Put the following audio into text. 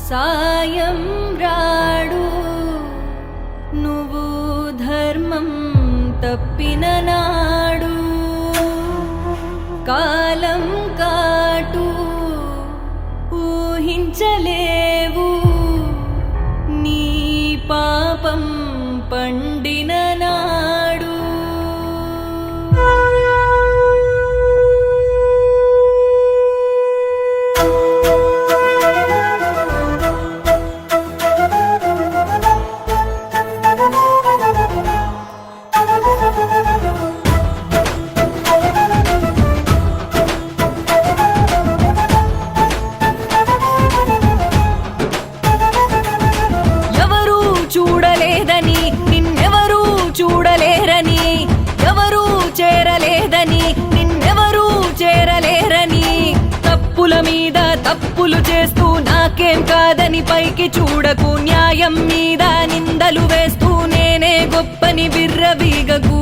సాయం రాడు నువ్వు ధర్మం తప్పిన నాడు కాలం కాటు ఊహించలేవు నీ పాపం పండిన నాడు చూడలేదని నిన్నెవరూ చూడలేరని ఎవరూ చేరలేదని నిన్నెవరూ చేరలేరని తప్పుల మీద తప్పులు చేస్తూ నాకేం కాదని పైకి చూడకు న్యాయం మీద నిందలు వేస్తూ నేనే గొప్పని బిర్రవీగకు